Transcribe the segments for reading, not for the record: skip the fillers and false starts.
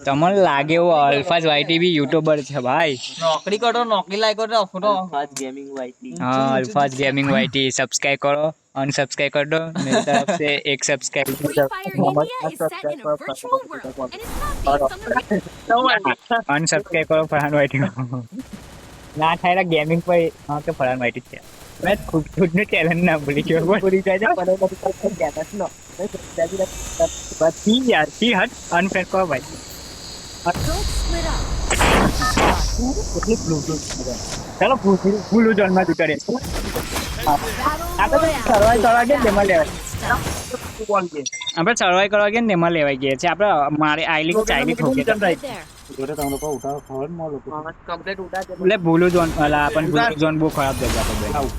તમને લાગે એવો અલ્ફાઝ વાયટી બી યુટ્યુબર છે ભાઈ. નોકરી કરો નોકરી લાયક કરો ફોટો हाँ अल्फाज गेमिंग वाईटी सब्सक्राइब करो अनसब्सक्राइब कर दो मेरी तरफ से एक subscribe Free Fire India is set in a virtual world, and it's not based on the real. Unsubscribe करो फरहान वाईटी को ना થાય ગેમિંગ પર હા કે ફરહાન વાઈટી છે મેં ખુદ ને ચેલેન્જ ના ભૂલી ગયો પૂરી જાય પડે બધું ગયા નો બધી યાર થી હટ અનફ્રેન્ડ કરો ભાઈ Don't split up. કેટલી બ્લૂટૂથ ચાલો ફૂલ ઝોન માં ઉતરે આપણે સર્વાઈવ કરવા ગયા તેમાં લેવાય આપણે સર્વાઈવ કરવા ગયા તેમાં લેવાઈ ગયા છે આપણે મારે આઈલી ચાઈલી ઠોકી Right there. જોડે તમને લોકો ઉઠાવ ખબર મળો કમ્પ્લીટ ઉડા છે એટલે ભૂલું ઝોન અલા પણ ભૂલું ઝોન બહુ ખરાબ જગ્યા પર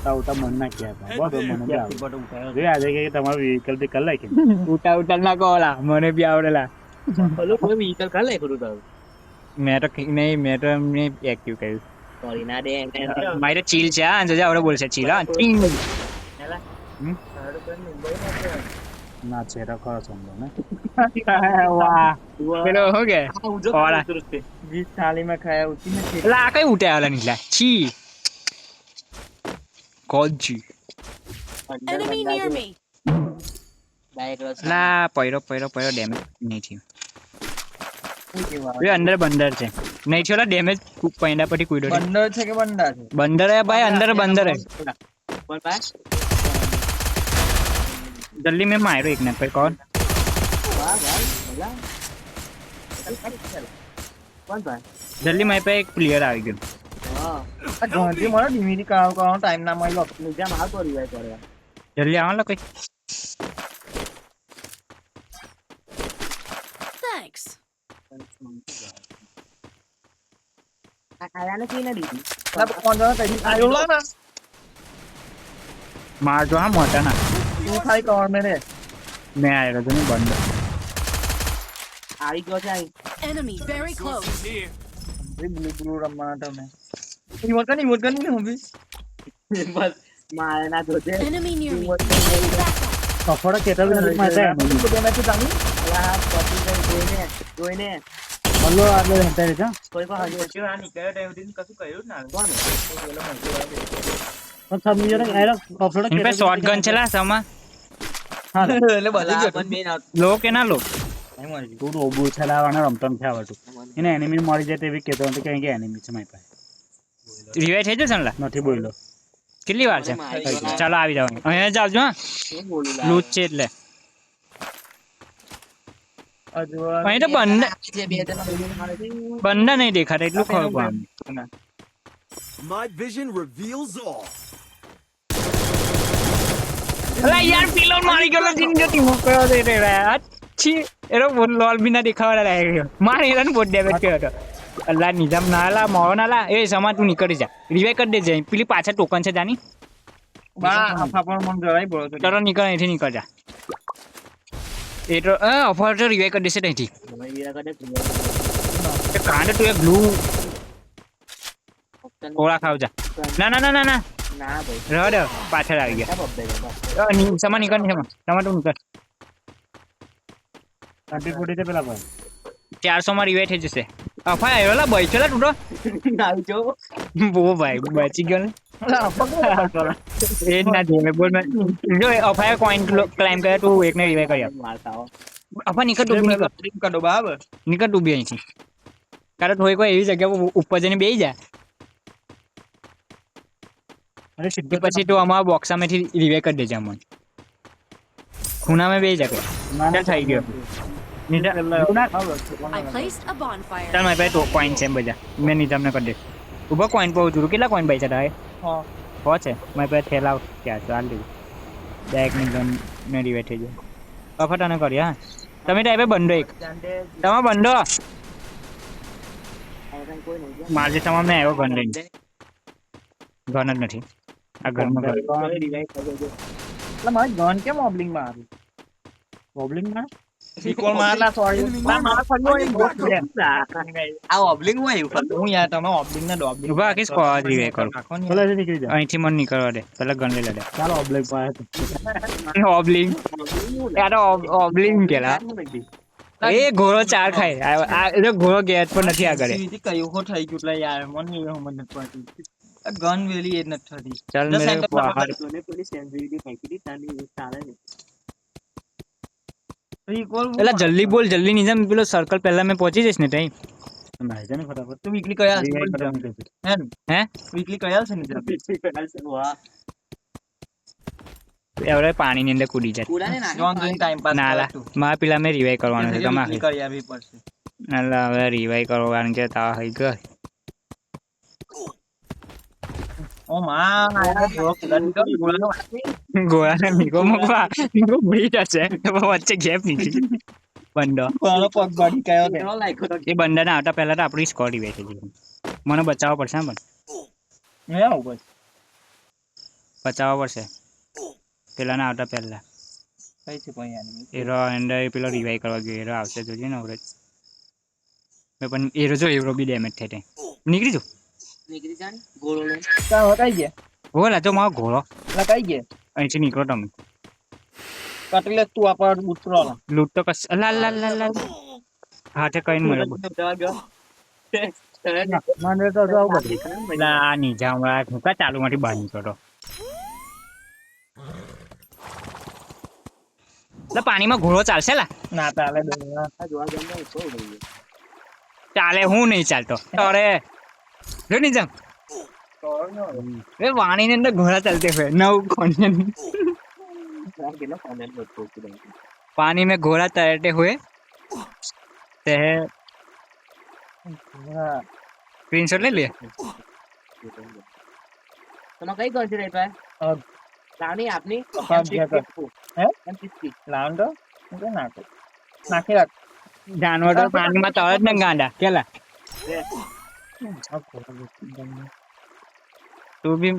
આ ઉઠા મન ના ક્યાં હતા બસ મને બી આવડે રે આજે કે તમારું વ્હીકલ બી કર લાય ઉટા ના કહો ઓલા મને બી આવડેલા બોલો કોઈ વ્હીકલ કાલે કરું તારું મેં તો મેં તો એમને એક્ટિવ કર્યું સોરી ના દે મારે ચીલ છે હા જજા આવડે બોલશે ચીલ હા ચીલ ના છે રખો સમજો ને વાહ પેલો હો કે ઓલા बीस थाली में खाया उसी में લા કઈ ઉઠે આલા નીલા છી કોજી Enemy near me. લા પૈરો ડેમેજ નહીં થયું એ અંદર બંદર છે નહીં થયો લા ડેમેજ પૈંડા પરથી કૂડ્યો છે बंदर છે કે બંડા છે બંદર હે ભાઈ અંદર બંદર હે બોલ ભાઈ જલ્દી મેં માર્યો એક ને પછી કોણ વાહ ભાઈ મજા કોણ ભાઈ જલ્દી મારી પાસે એક પ્લેયર આવી ગયો હા આ ઘંટી મને ધીમી કામ કરવાનો ટાઈમ ના મળ્યો નિજામ આવતો રિવાઇવ કરવા જલ્દી આવો લો કોઈ Thanks. આ ખાયા ને કીને દીધી ના કોણ જાણે તઈ આયો ના મારજો હા મોટા ના તું ખાઈ કવર મેરે મેં આવ્યો તો નહીં બંદર આવી ગયો છે આવી Enemy very close. Blue blue રમવાના તમે ઈમોટ કની હું બી બસ મારે ના જોજે Enemy near me. કફોડા કેટલા મિનિટ માં થાય જોઈને હલો આટલે હંતાઈ છે કોઈ પણ હજુ આ નીકળ્યો ટાઈમ સુધી કશું કર્યું ના કોણ પણ સમજો ને આયરા કફોડા इन पे शॉटगन चला समा હા એટલે બધી ગયો મેન लो के ना लो નહીં મળી તું ઓબુ છલાવાના રમતમ છે આવડતું એને એનિમી મળી જાય તેવી કેતો તો કે એનિમી છે મારી પાસે रिवाइव થઈ જશે ને નથી બોલ્યો કેટલી વાર છે ચાલો આવી જાવ અહીંયા જ આવજો હા શું બોલું લૂટ છે એટલે અહીં તો બંડા નહીં દેખાતા એટલું ખબર પડે My vision reveals all. અલા યાર પિલોન મારી ગયો જિંદગી ટીમો કયો દે રે અચ્છી એરો લોલ બિના દેખાવાડા લાગે ગયો મારે એરાને બોટ ડેમેજ કર્યો હતો અલ્લા નિજામ ના લા મોરો ના લા એ સમા તું નીકળી જા રિવાઇવ કરી દેજે પેલી પાછળ ટોકન છે જાની બા આફા પણ મન જરાય બોલો તો ચલો નીકળ અહીંથી નીકળ જા એ તો ઓફર તો રિવાઇવ કરી દેશે અહીંથી તે કાંડ તું એક બ્લુ કોળા ખાવ જા ના ના ના ના ના ના ભાઈ રડ પાછળ આવી ગયા આ બબ્બે સમા નીકળ ને સમા તું નીકળ કાંટી ફૂટી તે પેલા ભાઈ 400 માં રિવાઇવ થઈ જશે અફા આવ્યો લા ભાઈ ચલા તૂટો આવી જો બો ભાઈ બચી ગયો ને એ ના દે બોલ મે જો અફા કોઈન ક્લાઇમ કરે તું એકને રિવાઇવ કરી આપ મારતા હો અફા નીકળ તું નીકળ ટ્રીમ કાઢો બરાબર નીકળ તું બી અહીંથી કારણ થોડી કોઈ એવી જગ્યા પર ઉપર જઈને બેસી જા અરે કે સિદ્ધ પછી તું અમારા બોક્સામાંથી રિવાઇવ કરી દેજે અમને ખૂણામાં બેસી જા ચાલ થઈ ગયો I placed a bonfire. ચાલ મારી પાસે તો કોઈન છે બધા મેં નિજામને કરી દે ઉભા કોઈન પર ઉતરું કેટલા કોઈન પૈસા થાય હા હો છે મારી પાસે થેલા ક્યાં ચાલ લીધું ડાયરેક્ટ ગન ને રિવાઇવ થઈ જાય અફા તને કરી હા તમે ટાઈપે બંધો એક જાંડે તમારો બંધો આયરન કોઈ નહીં મારજે તમારે મેં આવ્યો ગન લઈને ગન જ નથી આ ઘરમાં ગન રિવાઇવ થઈ ગયો એટલે મારી ગન કેમ ઓબલિંગ માં આવી પ્રોબ્લેમ ના કોણ મારલા સોરી મારા ફરી આ ઓબલિંગ હોય ઉપર હું યાર તમે ઓબલિંગ ના ડોબલિંગ ઉભા કે સ્કોર રિવાઇવ કરો ભલે છે નીકળી જા અહીંથી મને નીકળવા દે પેલા ગન લઈ લે ચાલો ઓબ્લેક પાસે ઓબલિંગ યાર ઓબલિંગ કેલા એ ઘોડો ચાર ખાય આ એ ઘોડો ગેસ પર નથી આગળ સીધી કયું હો થઈ ગયું એટલે યાર મને એવું સમજ નથી પડતી આ ગન વેલી એ જ નથી થતી ચાલ દસ મેરે સેકન્ડ બહાર recall એલા જલ્દી બોલ જલ્દી નિજામ પેલો સર્કલ પહેલા મેં પહોંચી જઈશ ને તઈ નાઈ જાને ફટાફટ તો વીકલી કયા છે Revive બોલ કરવા જરા. માટે. હે ને હે વીકલી કયા છે ને જરા? એવડે પાણીની અંદર કૂદી જાય જોન જોઈને time pass ના કરે લા તું. મારા પેલા મેં રિવાઈવ કરવાનો છે એટલે તમારે weekly કરી આવી પડશે એટલે હવે રિવાઈવ કરવાનું છે તા હઈ ગઈ ઓ માં આ બ્લોક લડી ગયો ગોળાને મીકો મૂકવા મીકો ભૂલી જશે તો વચ્ચે ગેપ નીકળી બંડો કોનો પગ બાડી કયો છે એ બંડાને આવતા પહેલા તો આપણી સ્કોર રિવાઈવ થઈ ગઈ મને બચાવવા પડશે હા પણ હે આવું બસ બચાવવા પડશે પેલાને આવતા પહેલા કઈ છે કોઈ આની એરો અંદર પેલો રિવાઈવ કરવા ગયો એરો આવશે જોજે ને અવરેજ મેં પણ એરો જો એરો બી ડેમેજ થાય તે નીકળી જો કા હટાઈ ગયા બોલા તો મારો ઘોડો લકાઈ ગયા અહીંથી નીકળો તમે કટલે તું આપડ ઉતરો લૂટ તો કસ લા લા લા લા હાથે કઈ મળે મને તો આવું બધું પેલા નીચે હમણાં હું કા ચાલુ માંથી બહાર નીકળો એટલે પાણીમાં ઘોડો ચાલશે લા ના તાલે ચાલે હું નહીં ચાલતો અરે જો નિજામ એ વાણી ની અંદર ઘોડા ચાલते हुए नव कॉन्टेंट पानी में घोड़ा तैरते हुए ते स्क्रीनशॉट ले लिए કઈ ગણતરી રહી ભાઈ લાવણી આપની લાઉન્ડ તો નાખો નાખી રાખ जानवर तो पानी में तैरत ने गांडा केला તું બી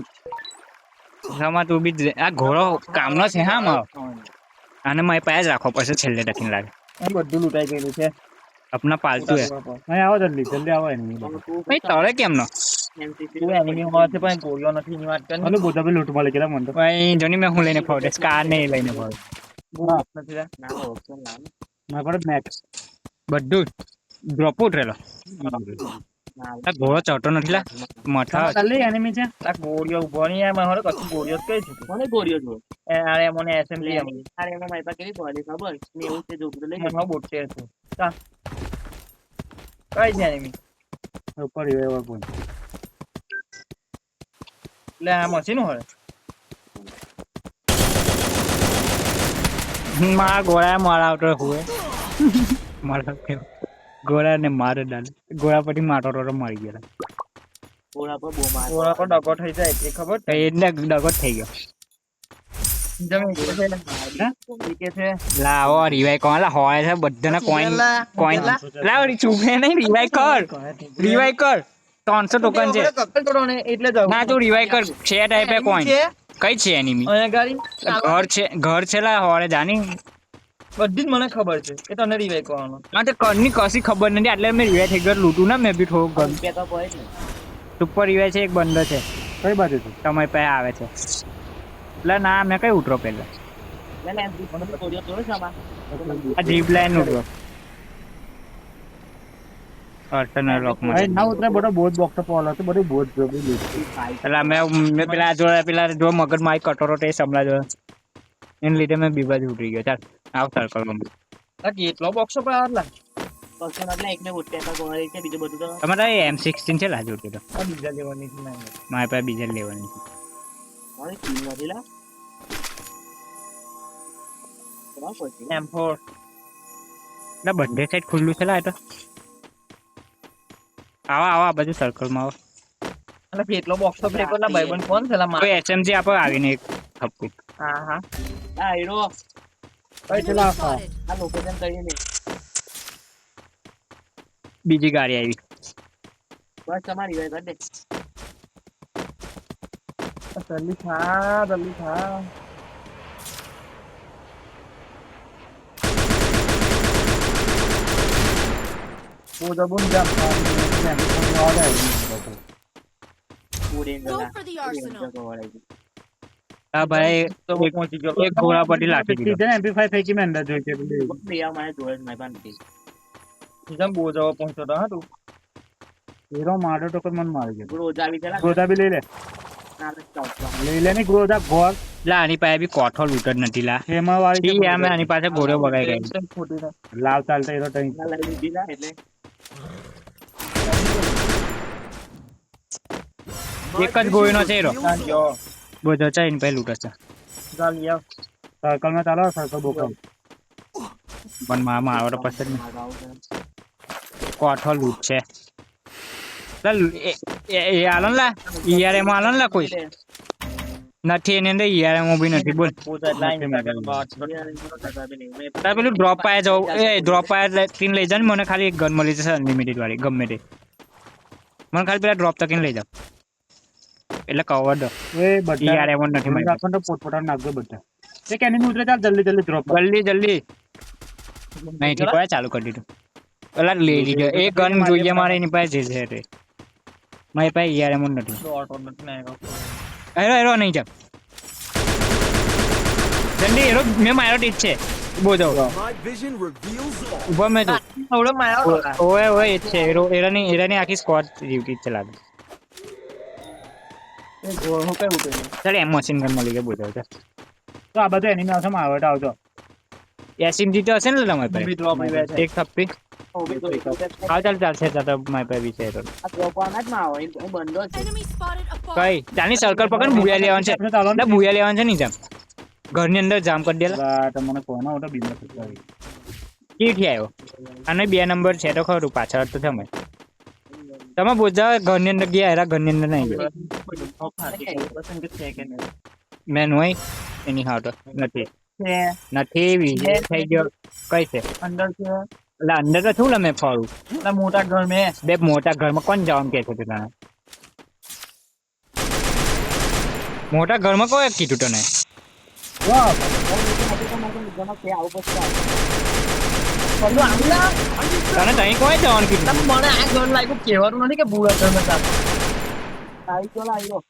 સમા તું બી આ ઘોડો કામનો છે હા મારો આને મારી પાસે જ રાખો પછી છેલ્લે દખીને લાગે એ બધું લૂંટાઈ ગયેલું છે अपना पालतू है અહીં આવો જલ્દી આવો એની भाई तोड़े केम नो તું એનિમી માં છે પણ ગોળીઓ નથી ની વાત કરી અલે બધા બી લૂંટ મળે કેલા મને તો भाई जोनी में हूं लेने फोड़े कार नहीं लेने फोड़े નથી રે મારા પર મેક્સ બધું ડ્રોપ ઉતરેલો આ ઘોડો ચડતો નથી લા મઠા ખાલી એનિમી છે આ ગોળીઓ ઉભો નહીં એમાં હવે કશું ગોળીઓ જ કઈ છે તું? મને ગોળીઓ જો એ આરે મને એસેમ્બલી એમ અરે એમાં મારી પાસે કેવી ગોળી ખબર મેં એવું છે જો લઈ એમાં બોટે છે કા કઈ છે એનિમી ઉપર એવા કોઈ એટલે આ મશીન હોય मार घोड़ा मारा उतर हुए मारा घोड़ा ने मार डाल घोड़ा पर मारो तो मरी गया ગોળા પર બોમાર ગોળા પર ડગો થઈ જાય એ ખબર છે એટલે ડગો થઈ ગયો જમીન કે છે લાવો રિવાઈવ કોણ લા હોય છે બધાના કોઈન કોઈન લાવ ચૂપે નહીં રિવાઈવ કર 300 ટોકન છે કપલ તોડો ને એટલે જાવ ના તું રિવાઈવ કર છે ટાઈપે કોઈન કઈ છે એનિમી અહીંયા ગાડી ઘર છે લા હોરે જાની બધી જ મને ખબર છે કે તને રિવાઈવ કરવાનો હા તો કરની કશી ખબર નથી એટલે મેં રિવાઈવ થઈ ગયો લૂટું ના મેં બી થોડું ઘર કે તો કોઈ ને સુપર રિવાઈવ છે એક બંદો છે કઈ બાજુ છે તમારી પાસે આવે છે એટલે ના મેં કઈ ઉતરો પેલા મને એમ મને તો ગોળીઓ જોડે છે આમાં આ જીપ લાઈન ઉતરો અર્ટનર લોક માં અહીં ના ઉતરે બધો બોજ બોક્સ પોલ હતો બધું બોજ જો બી લૂંટ એટલે મેં પેલા જોડે પેલા જો મગજ મારી કટોરો તે સમલા જો એને લીધે મેં બીબાજ ઉતરી ગયો ચાલ આવ સર્કલ માં આ કેટલો બોક્સો પર આટલા પક્ષો એટલે એકને ઉઠે તો ગોળી છે બીજું બધું તો તમારે M16 છે લાજો તો આ બીજા લેવાની છે મેં મારી પાસે બીજા લેવાની છે મારે કી નથી લા બરાબર છે M4 એટલે બધે સાઈડ ખુલ્લું છે લા એ તો આવા આવા બાજુ સર્કલ માં આવો અને કેટલો બોક્સો બ્રેક ના ભાઈબંધ કોણ છે લા કોઈ SMG આપો આવીને એક થપ્પુ હા હા આ હીરો કઈ ચલા Spotted. આ લોકેશન કઈ ને બીજી ગાડી આવી બસ તમારી વાત દે જલ્દી થા બોન જામ પૂરે Go for the arsenal. હા ભાઈ તો પહોંચી ગયો એક ઘોડા પટ્ટી લાખી દીધો સીધે MP5 ફેંકી મેં અંદર જોઈ કે પ્રિયા મને જોડે જ મારી પાસે નથી નિજામ બહુ જવા પહોંચ્યો તો હા તું એરો મારો તો મને મારી ગયો ગ્રોજા બી ચલા ગ્રોધા બી લઈ લે લઈ લે ની ગ્રોધા ગોળ લા આની પાસે બી કોઠો લૂંટ જ નથી લા એમાં વાળી ઈ આમે આની પાસે ઘોડો બગાઈ ગયો એકદમ ખોટી ના લાવ ચાલતા એરો તઈ લઈ લીધી ના એટલે એક જ ગોળીનો છે એરો ના ગયો બધો છે એની પાસે લૂંટ છે ચાલ યાર સર્કલ માં ચાલો સર્કલ બોકમ પણ મારો તો પસંદ નહીં કોઠો લૂંટ છે લા એ આલો ને લા ઈઆરએમ આલો ને લા કોઈ નથી એની અંદર ઈઆરએમ બી નથી બોલ પોતા લાઈન તાર પેલું ડ્રોપ પાયા જાવ એ ડ્રોપ પાયા ટીન લઈ જા ને મને ખાલી એક ગન મળી જશે અનલિમિટેડ વાળી ગમે તે મને ખાલી પેલા ડ્રોપ તકીને લઈ જાવ એટલે કવર દો એ બધા ઈઆરએમ નથી મળી રાખો તો પોટપોટા નાખજો બધા એ કેની ઉતરે ચાલ જલ્દી ડ્રોપ જલ્દી નહીં ઠીક હોય ચાલુ કરી દીધું પેલા લઈ લીધો એ ગન જોઈએ મારે એની પાસે જે છે તે મારી પાસે ઈઆરએમ નથી ઓટો નથી ના એરો નહીં જાવ જલ્દી એરો મેં મારો ટીચ છે ઉભો જાવ My vision reveals all. ઉભો મેં તું આવડે માર્યો ઓએ એ જ છે એરાની આખી સ્કોડ ડ્યુટી છે લાગે એ ગોળ હું કઈ ઉતરે ચાલ એમ મશીન ગન મળી ગયા બોજાવ તો આ બધું એનિમી આવશે માં આવડે આવજો એસએમજી તો હશે ને તમારી પાસે બી ડ્રોપ આવ્યા છે એક થપ્પી હા ચાલશે ચાલ મારી પાસે બી છે તો આ ડ્રોપવાના જ ના હોય એ બંધો છે Enemy spotted a bomb. કઈ ચાલની સર્કલ પકડ બુયા લેવાનું છે આપણે ચાલો ને એટલે બુયા લેવાનું છે નહીં જામ ઘરની અંદર જામ કરી દેલા આ તમને કોનો હતો બીજો સત્તાવી કીથી આવ્યો અને 2 નંબર છે તો ખરું પાછળ તો તમે બોજા ઘરની અંદર ગયા એરા ઘરની અંદર નહીં ગયા પસંદ કે છે કે નહીં મેન હોય એની હાવ તો નથી છે નથી વિજય થઈ ગયો કઈ છે અંદર છે એટલે અંદર તો શું લમે ફરું એટલે મોટા ઘર મેં બે મોટા ઘરમાં કોણ જવાનું કે છે તને મોટા ઘરમાં કોઈ કીધું તને તને તઈ કોઈ જવાનું કીધું મને આ ઘર લાગ્યું કહેવાનું નથી કે ભૂરા ઘર માં આવી તો લાવ્યો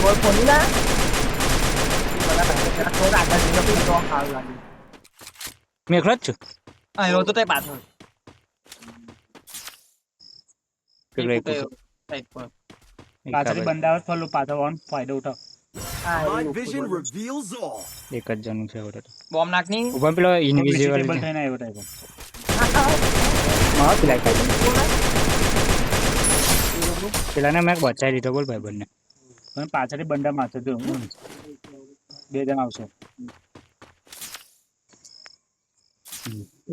બોલ ફોની ના મેં એકલો જ છું આવ્યો તો તે પાછળ પેલો એક સાઈડ પર પાછળથી બંધાવત ફોલો પાછળ ઓન ફાયદો ઉઠાવ My vision reveals all. એક જ જણનું છે હવે તો બોમ્બ નાખની ઉભા પેલો ઇનવિઝિબલ વેજીટેબલ થઈને આવ્યો ટાઈપ હા પેલા કાઢી પેલાને મેં બચાવી દીધો બોલ ભાઈ બંને પણ પાછળથી બંડા મારશે જો 2 જણ આવશે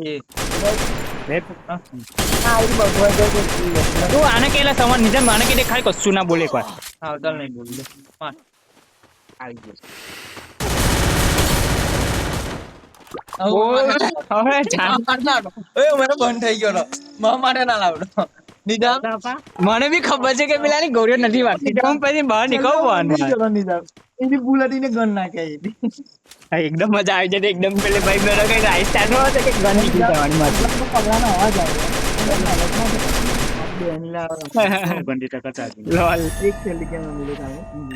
એ બે તું આને કેલા સમાન નિજામ આને કે ખાલી કશું ના બોલે એકવાર હા ચાલ નહીં બોલ દે આવી ગયો હવે જામ એ મને બંધ થઈ ગયો મા માટે ના લાવડો નિજામ મને બી ખબર છે કે પેલાની ગોળીઓ નથી વાગતી તો હું પછી બહાર નીકળવાનું નિજામ એની બુલેટીને ગન નાખે એકદમ મજા આવી જાય એકદમ પેલે ભાઈ મેરો કઈ રાઈસ સ્ટાર્ટ હોય તો કે ગન નીકળી જવાની મારી પગલાનો અવાજ આવે બંડી ટકા ચાલી લોલ એક છેલ્લી કેમ મિલે